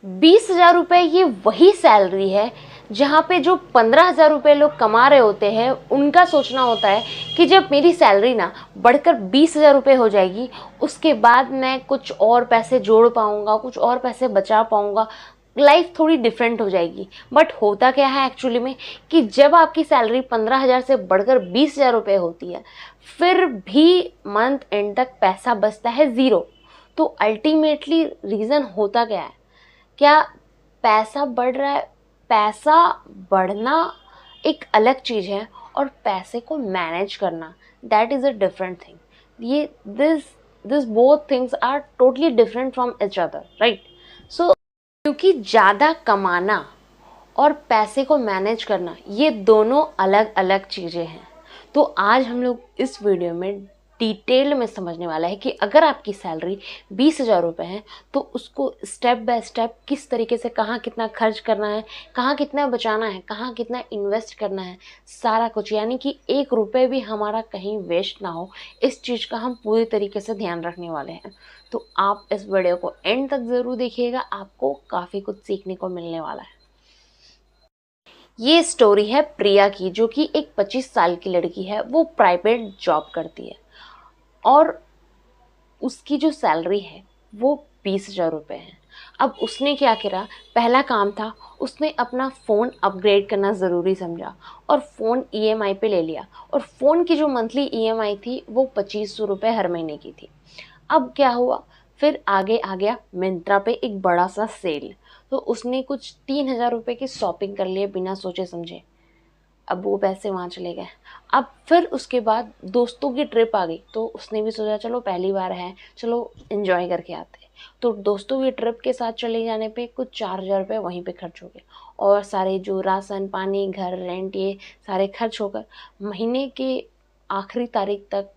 20,000 रुपये ये वही सैलरी है जहाँ पे जो 15,000 रुपये लोग कमा रहे होते हैं उनका सोचना होता है कि जब मेरी सैलरी ना बढ़कर 20,000 रुपये हो जाएगी उसके बाद मैं कुछ और पैसे जोड़ पाऊँगा, कुछ और पैसे बचा पाऊँगा, लाइफ थोड़ी डिफरेंट हो जाएगी। बट होता क्या है एक्चुअली में कि जब आपकी सैलरी 15,000 से बढ़कर 20,000 रुपये होती है फिर भी मंथ एंड तक पैसा बचता है ज़ीरो। तो अल्टीमेटली रीज़न होता क्या है? क्या पैसा बढ़ रहा है? पैसा बढ़ना एक अलग चीज़ है और पैसे को मैनेज करना that is a different thing. ये this both things are totally different from each other, right? So क्योंकि ज़्यादा कमाना और पैसे को मैनेज करना ये दोनों अलग अलग चीज़ें हैं। तो आज हम लोग इस वीडियो में डिटेल में समझने वाला है कि अगर आपकी सैलरी 20,000 रुपये है तो उसको स्टेप बाय स्टेप किस तरीके से कहाँ कितना खर्च करना है, कहाँ कितना बचाना है, कहाँ कितना इन्वेस्ट करना है, सारा कुछ, यानी कि 1 रुपये भी हमारा कहीं वेस्ट ना हो, इस चीज़ का हम पूरी तरीके से ध्यान रखने वाले हैं। तो आप इस वीडियो को एंड तक ज़रूर देखिएगा, आपको काफ़ी कुछ सीखने को मिलने वाला है। ये स्टोरी है प्रिया की, जो कि एक 25 साल की लड़की है। वो प्राइवेट जॉब करती है और उसकी जो सैलरी है वो 20,000 रुपये है। अब उसने क्या करा, पहला काम था उसने अपना फ़ोन अपग्रेड करना ज़रूरी समझा और फ़ोन ईएमआई पे ले लिया। और फ़ोन की जो मंथली ईएमआई थी वो 2500 रुपये हर महीने की थी। अब क्या हुआ, फिर आगे आ गया मिंत्रा पे एक बड़ा सा सेल, तो उसने कुछ 3,000 रुपये की शॉपिंग कर लिए बिना सोचे समझे। अब वो पैसे वहाँ चले गए। अब फिर उसके बाद दोस्तों की ट्रिप आ गई तो उसने भी सोचा चलो पहली बार है, चलो एंजॉय करके आते हैं। तो दोस्तों की ट्रिप के साथ चले जाने पे कुछ 4,000 रुपये वहीं पे खर्च हो गए और सारे जो राशन पानी घर रेंट ये सारे खर्च होकर महीने के आखिरी तारीख तक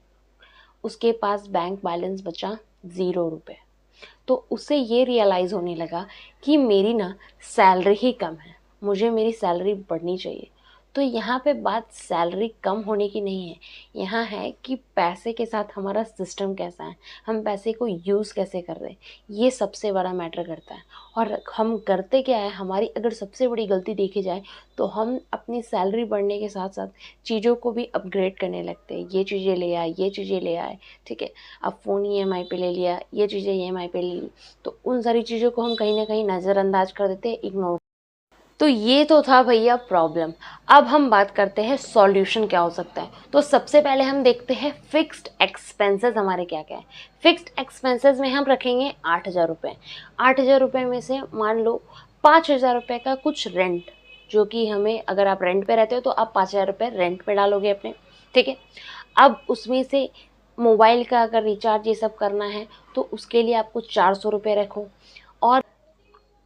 उसके पास बैंक बैलेंस बचा 0 रुपये। तो उसे ये रियलाइज़ होने लगा कि मेरी ना सैलरी ही कम है, मुझे मेरी सैलरी बढ़नी चाहिए। तो यहाँ पे बात सैलरी कम होने की नहीं है, यहाँ है कि पैसे के साथ हमारा सिस्टम कैसा है, हम पैसे को यूज़ कैसे कर रहे हैं, ये सबसे बड़ा मैटर करता है। और हम करते क्या है, हमारी अगर सबसे बड़ी गलती देखी जाए तो हम अपनी सैलरी बढ़ने के साथ साथ चीज़ों को भी अपग्रेड करने लगते हैं। ये चीज़ें ले आए, ये चीज़ें ले आए, ठीक है। अब फ़ोन ईएमआई पे ले लिया, ये चीज़ें ईएमआई पे ले ली, तो उन सारी चीज़ों को हम कहीं ना कहीं नज़रअंदाज कर देते हैं, इग्नोर। तो ये तो था भैया प्रॉब्लम। अब हम बात करते हैं सॉल्यूशन क्या हो सकता है। तो सबसे पहले हम देखते हैं फिक्स्ड एक्सपेंसेस हमारे क्या क्या है। फिक्स्ड एक्सपेंसेस में हम रखेंगे 8,000 रुपये। 8,000 रुपये में से मान लो 5,000 रुपये का कुछ रेंट, जो कि हमें, अगर आप रेंट पे रहते हो तो आप 5,000 रुपये रेंट पे डालोगे अपने, ठीक है। अब उसमें से मोबाइल का अगर रिचार्ज ये सब करना है तो उसके लिए आपको 400 रुपये रखो।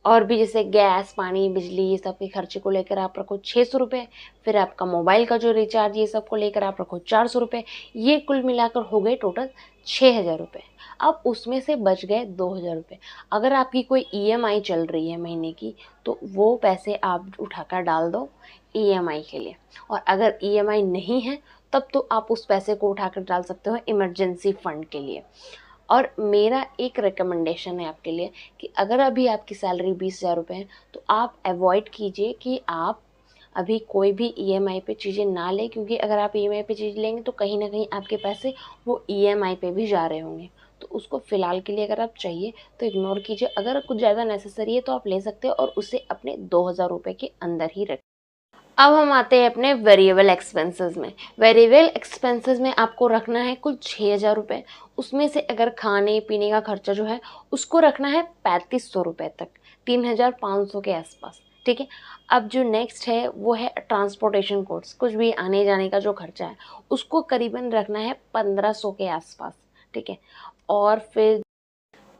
और भी जैसे गैस पानी बिजली ये सब के खर्चे को लेकर आप रखो 600 रुपये। फिर आपका मोबाइल का जो रिचार्ज ये सब को लेकर आप रखो 400 रुपये। ये कुल मिलाकर हो गए टोटल 6,000 रुपये। अब उसमें से बच गए 2,000 रुपये। अगर आपकी कोई ईएमआई चल रही है महीने की तो वो पैसे आप उठाकर डाल दो ईएमआई के लिए। और अगर ईएमआई नहीं है तब तो आप उस पैसे को उठाकर डाल सकते हो इमरजेंसी फंड के लिए। और मेरा एक रिकमेंडेशन है आपके लिए कि अगर अभी आपकी सैलरी 20,000 रुपये है तो आप अवॉइड कीजिए कि आप अभी कोई भी ईएमआई पे चीज़ें ना लें, क्योंकि अगर आप ईएमआई पे चीज़ लेंगे तो कहीं ना कहीं आपके पैसे वो ईएमआई पे भी जा रहे होंगे। तो उसको फ़िलहाल के लिए अगर आप चाहिए तो इग्नोर कीजिए। अगर कुछ ज़्यादा नेसेसरी है तो आप ले सकते हो और उसे अपने 2,000 रुपये के अंदर ही रखें। अब हम आते हैं अपने वेरिएबल एक्सपेंसेस में। वेरिएबल एक्सपेंसेस में आपको रखना है कुल 6,000 रुपये। उसमें से अगर खाने पीने का खर्चा जो है उसको रखना है 3,500 रुपये तक, 3,500 के आसपास, ठीक है। अब जो नेक्स्ट है वो है ट्रांसपोर्टेशन कोर्स, कुछ भी आने जाने का जो खर्चा है उसको करीबन रखना है 1,500 के आसपास, ठीक है। और फिर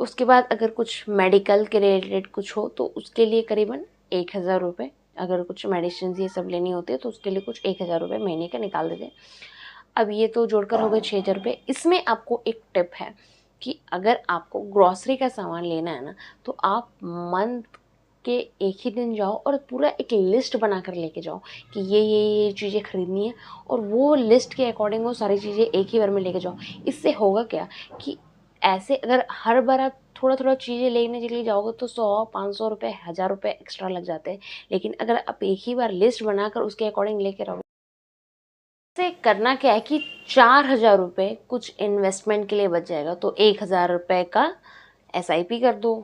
उसके बाद अगर कुछ मेडिकल के रिलेटेड कुछ हो तो उसके लिए करीबन 1,000 रुपये, अगर कुछ मेडिसिन ये सब लेनी होती है तो उसके लिए कुछ 1,000 रुपये महीने का निकाल देते हैं। अब ये तो जोड़कर हो गए 6,000 रुपये। इसमें आपको एक टिप है कि अगर आपको ग्रॉसरी का सामान लेना है ना तो आप मंथ के एक ही दिन जाओ और पूरा एक लिस्ट बना कर लेके जाओ कि ये चीज़ें खरीदनी है, और वो लिस्ट के अकॉर्डिंग वो सारी चीज़ें एक ही बार में लेके जाओ। इससे होगा क्या कि ऐसे अगर हर बार आप थोड़ा थोड़ा चीज़ें लेने के लिए जाओगे तो 100-500 रुपये 1000 रुपये एक्स्ट्रा लग जाते हैं। लेकिन अगर आप एक ही बार लिस्ट बनाकर उसके अकॉर्डिंग लेके रहोगे, से करना क्या है कि 4000 रुपये कुछ इन्वेस्टमेंट के लिए बच जाएगा। तो 1000 रुपये का SIP कर दो,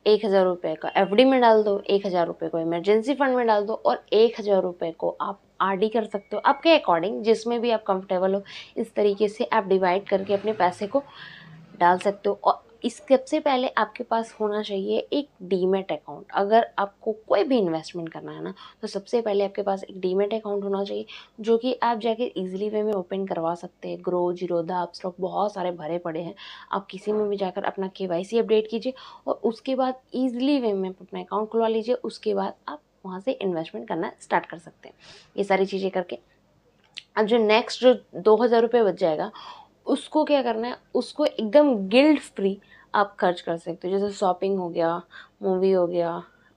1000 रुपये का FD में डाल दो, 1000 रुपये को इमरजेंसी फंड में डाल दो और 1000 रुपये को आप RD कर सकते हो। आपके अकॉर्डिंग जिसमें भी आप कंफर्टेबल हो, इस तरीके से आप डिवाइड करके अपने पैसे को डाल सकते हो। और इस सबसे पहले आपके पास होना चाहिए एक डीमैट अकाउंट। अगर आपको कोई भी इन्वेस्टमेंट करना है ना, तो सबसे पहले आपके पास एक डीमैट अकाउंट होना चाहिए, जो कि आप जाके इजीली वे में ओपन करवा सकते हैं। ग्रो, जीरोधा, अपस्टॉक बहुत सारे भरे पड़े हैं। आप किसी में भी जाकर अपना KYC अपडेट कीजिए और उसके बाद ईजिली वे में अपना अकाउंट खुलवा लीजिए। उसके बाद आप वहाँ से इन्वेस्टमेंट करना स्टार्ट कर सकते हैं। ये सारी चीज़ें करके अब जो नेक्स्ट जो 2000 रुपये बच जाएगा, उसको क्या करना है, उसको एकदम गिल्ट फ्री आप खर्च कर सकते हो। जैसे शॉपिंग हो गया, मूवी हो गया,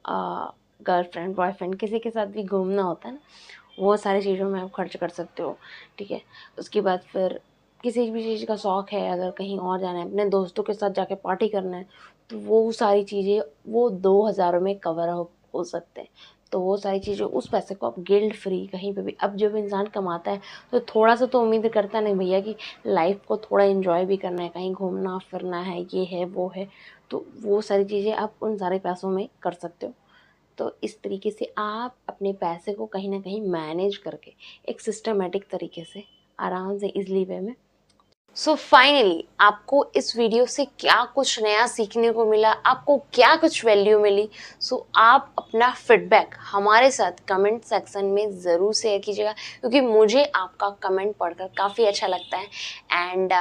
गर्लफ्रेंड बॉयफ्रेंड किसी के साथ भी घूमना होता है ना, वो सारी चीज़ों में आप खर्च कर सकते हो। ठीक है, उसके बाद फिर किसी भी चीज़ का शौक़ है, अगर कहीं और जाना है, अपने दोस्तों के साथ जाके पार्टी करना है, तो वो सारी चीज़ें वो 2000 में कवर हो सकते हैं। तो वो सारी चीज़ें, उस पैसे को आप गिल्ट फ्री कहीं पे भी, अब जब इंसान कमाता है तो थोड़ा सा तो उम्मीद करता नहीं भैया कि लाइफ को थोड़ा एंजॉय भी करना है, कहीं घूमना फिरना है, ये है वो है, तो वो सारी चीज़ें आप उन सारे पैसों में कर सकते हो। तो इस तरीके से आप अपने पैसे को कहीं ना कहीं मैनेज करके एक सिस्टमेटिक तरीके से आराम से इजली वे में। सो फाइनली आपको इस वीडियो से क्या कुछ नया सीखने को मिला, आपको क्या कुछ वैल्यू मिली, सो आप अपना फीडबैक हमारे साथ कमेंट सेक्शन में ज़रूर शेयर कीजिएगा, क्योंकि मुझे आपका कमेंट पढ़कर काफ़ी अच्छा लगता है। एंड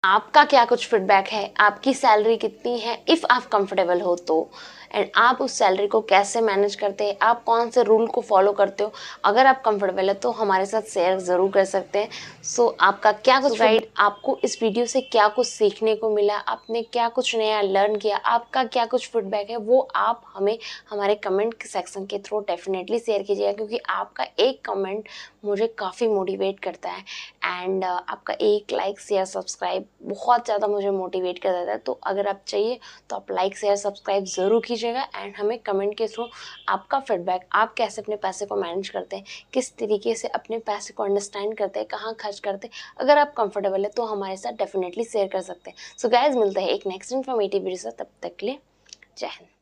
आपका क्या कुछ फीडबैक है, आपकी सैलरी कितनी है, इफ़ आप कंफर्टेबल हो तो, एंड आप उस सैलरी को कैसे मैनेज करते हैं, आप कौन से रूल को फॉलो करते हो, अगर आप कंफर्टेबल है तो हमारे साथ शेयर ज़रूर कर सकते हैं। सो आपका क्या कुछ गाइड, आपको इस वीडियो से क्या कुछ सीखने को मिला, आपने क्या कुछ नया लर्न किया, आपका क्या कुछ फीडबैक है, वो आप हमें हमारे कमेंट सेक्शन के थ्रू डेफिनेटली शेयर कीजिएगा, क्योंकि आपका एक कमेंट मुझे काफ़ी मोटिवेट करता है। एंड आपका एक लाइक शेयर सब्सक्राइब बहुत ज़्यादा मुझे मोटिवेट कर देता है। तो अगर आप चाहिए तो आप लाइक शेयर सब्सक्राइब ज़रूर कीजिएगा एंड हमें कमेंट के थ्रू आपका फीडबैक, आप कैसे अपने पैसे को मैनेज करते हैं, किस तरीके से अपने पैसे को अंडरस्टैंड करते हैं, कहाँ खर्च करते हैं, अगर आप कंफर्टेबल है तो हमारे साथ डेफिनेटली शेयर कर सकते हैं। सो गाइज, मिलते हैं एक नेक्स्ट इन्फॉर्मेटिव वीडियो से, तब तक के लिए जय हिंद।